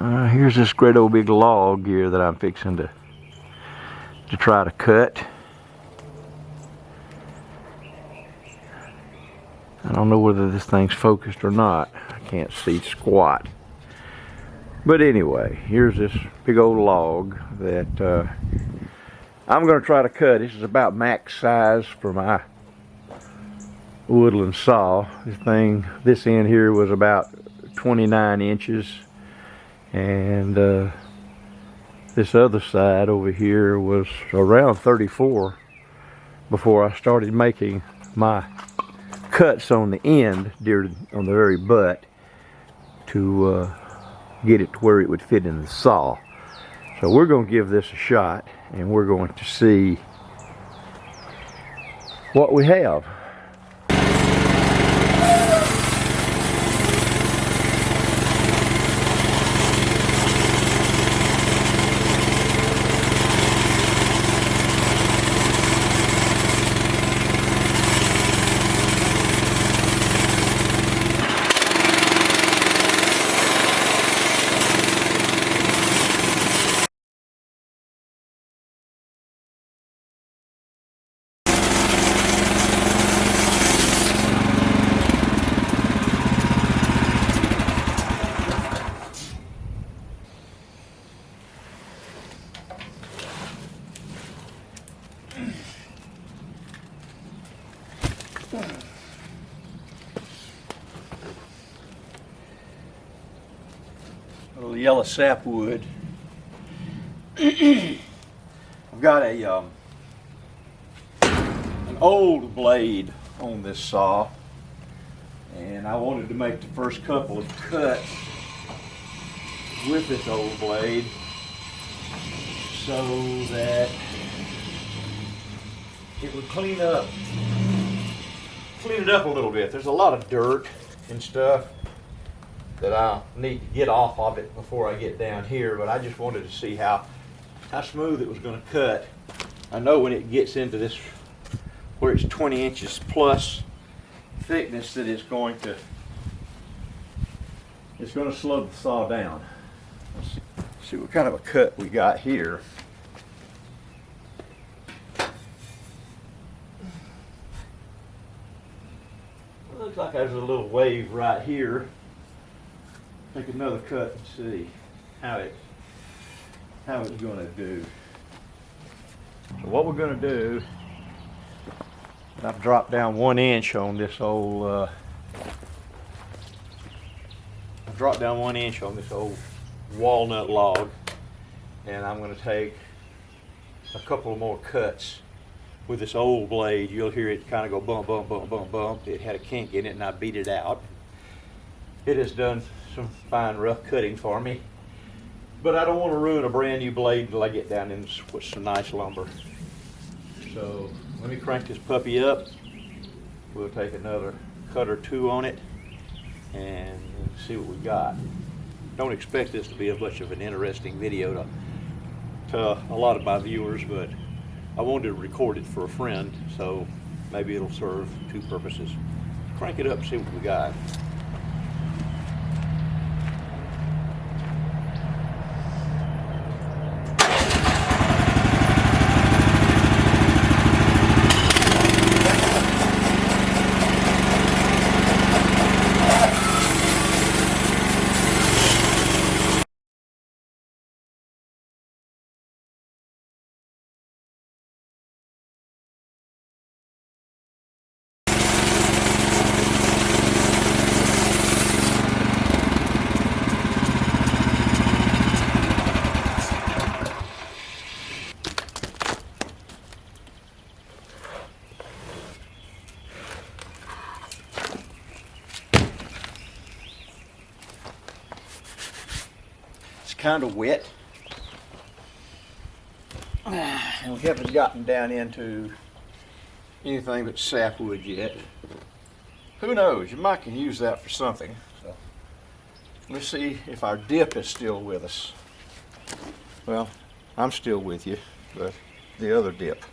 Here's this great old big log here that I'm fixing to try to cut. I don't know whether this thing's focused or not. I can't see squat. But anyway, here's this big old log that I'm going to try to cut. This is about max size for my woodland saw. This end here was about 29 inches. And this other side over here was around 34 before I started making my cuts on the end, on the very butt, to get it to where it would fit in the saw. So we're going to give this a shot, and we're going to see what we have. A little yellow sap wood. I've got an old blade on this saw, and I wanted to make the first couple of cuts with this old blade so that it would clean it up a little bit. There's a lot of dirt and stuff that I need to get off of it before I get down here, but I just wanted to see how smooth it was going to cut. I know when it gets into this, where it's 20 inches plus thickness, that it's going to slow the saw down. Let's see what kind of a cut we got here. Looks like there's a little wave right here. Take another cut and see how it's going to do. So what we're going to do, I've dropped down 1 inch on this old. I've dropped down 1 inch on this old walnut log, and I'm going to take a couple more cuts with this old blade. You'll hear it kind of go bump, bump, bump, bump, bump. It had a kink in it, and I beat it out. It has done some fine rough cutting for me, but I don't want to ruin a brand new blade until I get down in with some nice lumber. So let me crank this puppy up. We'll take another cut or two on it and see what we got. Don't expect this to be much of an interesting video to a lot of my viewers, but I wanted to record it for a friend, so maybe it'll serve two purposes. Crank it up and see what we got. Kind of wet, and we haven't gotten down into anything but sap wood yet. Who knows, you might can use that for something. So let's see if our dip is still with us. Well, I'm still with you, but the other dip.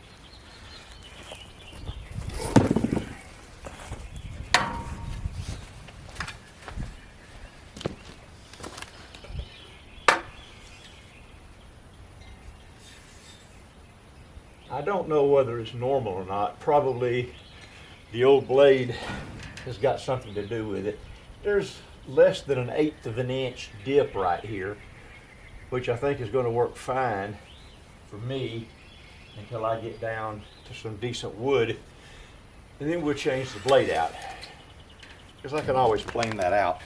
I don't know whether it's normal or not. Probably the old blade has got something to do with it. There's less than 1/8 of an inch dip right here, which I think is going to work fine for me until I get down to some decent wood, and then we'll change the blade out, because I can always plane that out.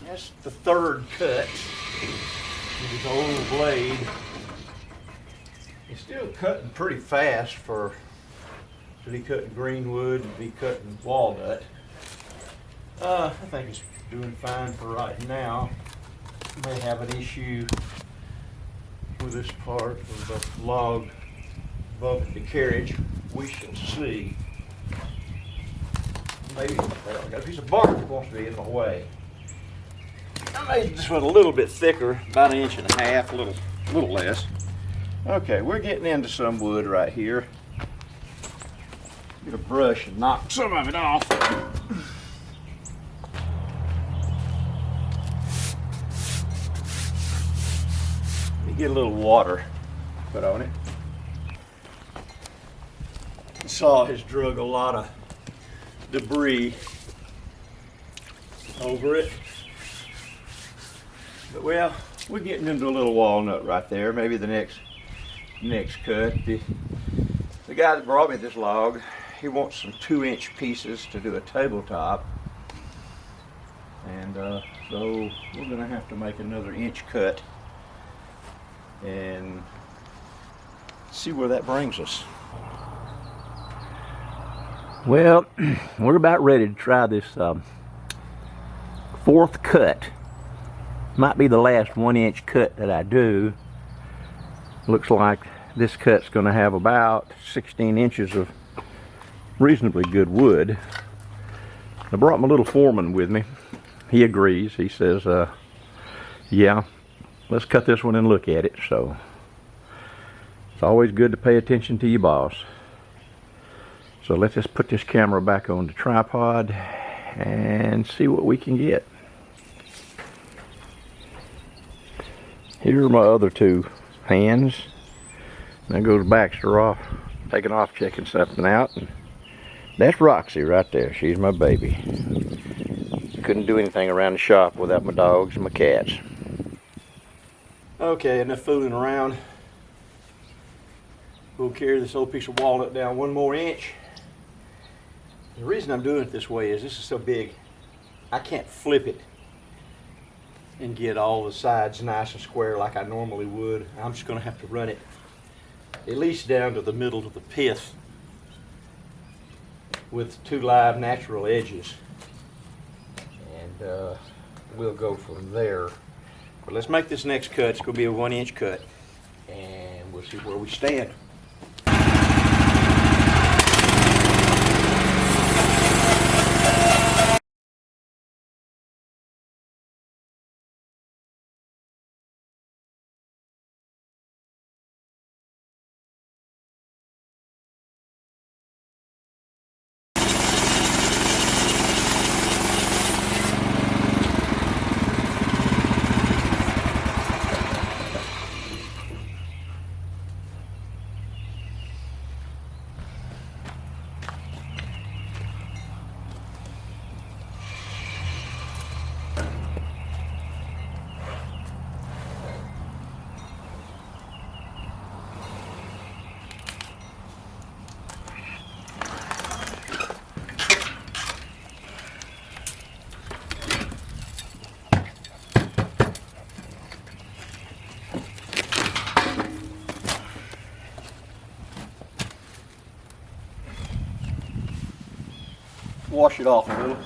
That's the third cut with this old blade. It's still cutting pretty fast for to be cutting green wood and be cutting walnut. I think it's doing fine for right now. May have an issue with this part of the log above the carriage. We shall see. Maybe I got a piece of bark that wants to be in my way. I made this one a little bit thicker, about 1.5 inches, a little less. Okay, we're getting into some wood right here. Get a brush and knock some of it off. Let me get a little water put on it. The saw has drug a lot of debris over it. But well, we're getting into a little walnut right there. Maybe the next cut. The guy that brought me this log, he wants some 2-inch pieces to do a tabletop, and so we're gonna have to make another inch cut and see where that brings us. Well, we're about ready to try this fourth cut. Might be the last 1-inch cut that I do. Looks like this cut's going to have about 16 inches of reasonably good wood. I brought my little foreman with me. He agrees. He says, yeah, let's cut this one and look at it. So it's always good to pay attention to your boss. So let's just put this camera back on the tripod and see what we can get. Here are my other two hands. There goes Baxter off, taking off, checking something out. And that's Roxy right there. She's my baby. Couldn't do anything around the shop without my dogs and my cats. Okay, enough fooling around. We'll carry this old piece of walnut down 1 more inch. The reason I'm doing it this way is this is so big, I can't flip it and get all the sides nice and square like I normally would. I'm just going to have to run it at least down to the middle of the pith with 2 live natural edges, and we'll go from there. But let's make this next cut. It's going to be a 1-inch cut, and we'll see where we stand. Wash it off a little.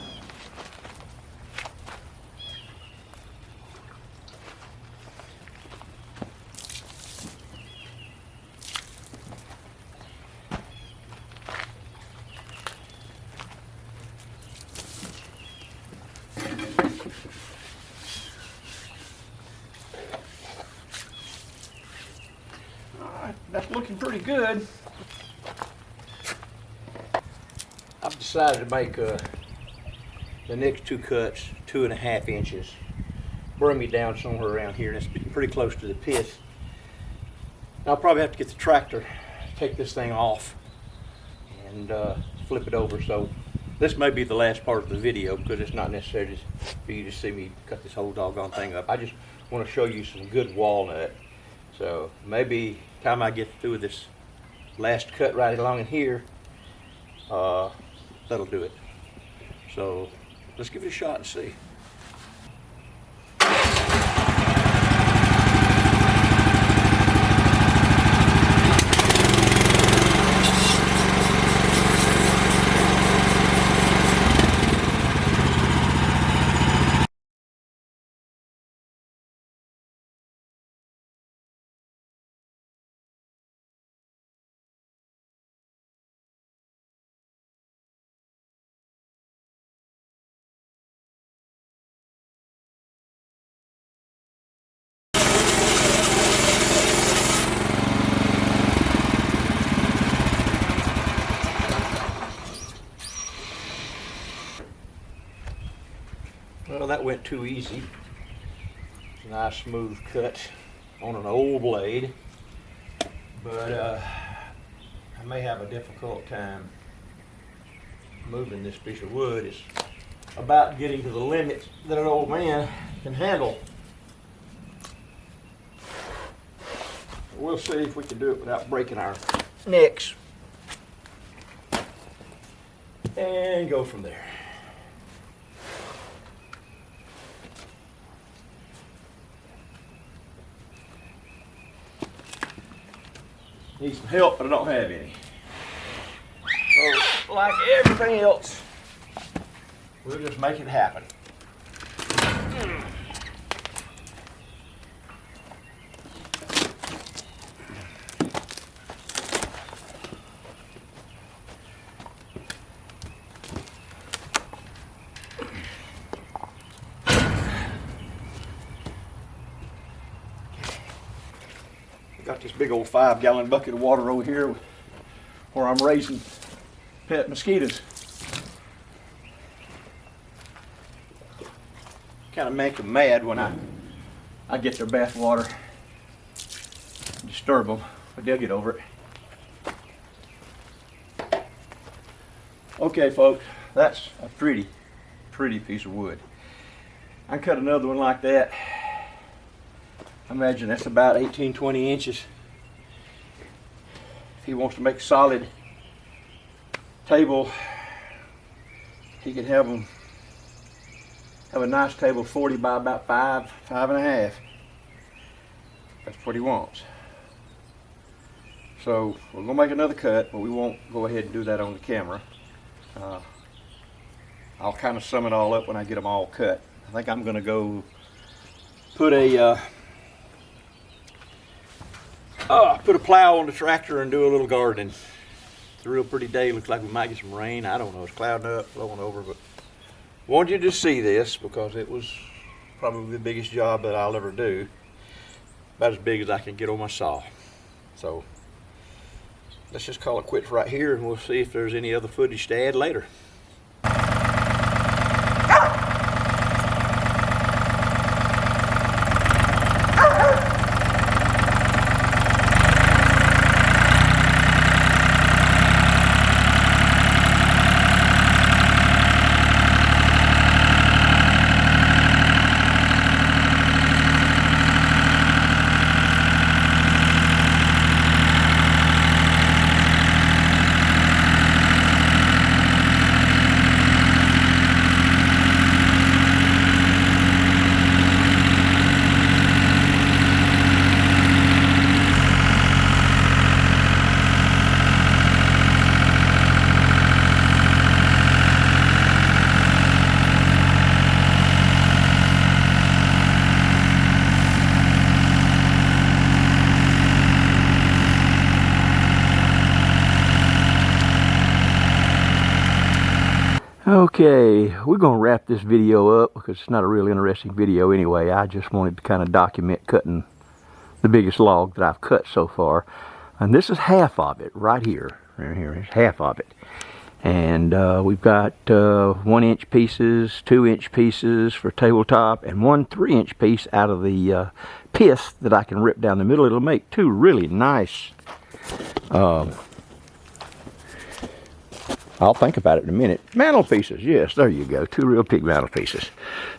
pretty good. I've decided to make the next two cuts 2.5 inches. Bring me down somewhere around here, and it's pretty close to the pit. I'll probably have to get the tractor, take this thing off, and flip it over. So this may be the last part of the video because it's not necessary for you to see me cut this whole doggone thing up. I just want to show you some good walnut. So maybe time I get through this last cut right along in here, that'll do it. So let's give it a shot and see. Well, that went too easy. It's a nice smooth cut on an old blade, but I may have a difficult time moving this piece of wood. It's about getting to the limit that an old man can handle. We'll see if we can do it without breaking our necks, and go from there. Need some help, but I don't have any. So, like everything else, we'll just make it happen. Got this big old 5-gallon bucket of water over here where I'm raising pet mosquitoes. Kind of make them mad when I get their bath water, disturb them, but they'll get over it. Okay, folks, that's a pretty piece of wood. I cut another one like that. I imagine that's about 18-20 inches. If he wants to make a solid table, he can have a nice table 40 by about 5.5. That's what he wants. So we're gonna make another cut, but we won't go ahead and do that on the camera. I'll kind of sum it all up when I get them all cut. I think I'm gonna go put a put a plow on the tractor and do a little gardening. It's a real pretty day. Looks like we might get some rain. I don't know. It's clouding up, blowing over, but wanted you to see this because it was probably the biggest job that I'll ever do. About as big as I can get on my saw. So let's just call it quits right here, and we'll see if there's any other footage to add later. Okay, we're going to wrap this video up because it's not a real interesting video anyway. I just wanted to kind of document cutting the biggest log that I've cut so far. And this is half of it right here. Right here is half of it. And we've got 1-inch pieces, 2-inch pieces for tabletop, and 1 3-inch piece out of the pith that I can rip down the middle. It'll make 2 really nice, I'll think about it in a minute, mantle pieces. Yes, there you go, 2 real big mantle pieces.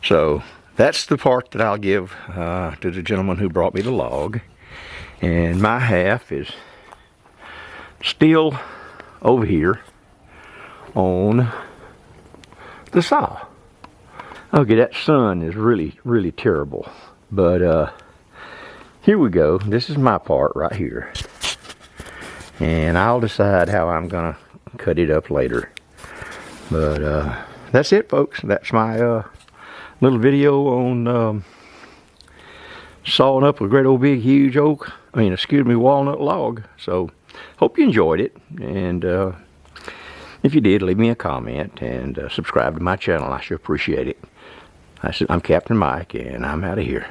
So that's the part that I'll give to the gentleman who brought me the log. And my half is still over here on the saw. Okay, that sun is really terrible, but here we go. This is my part right here, and I'll decide how I'm gonna cut it up later. But that's it, folks. That's my little video on sawing up a great old big huge walnut log. So hope you enjoyed it, and if you did, leave me a comment and subscribe to my channel. I sure appreciate it. I'm Captain Mike, and I'm out of here.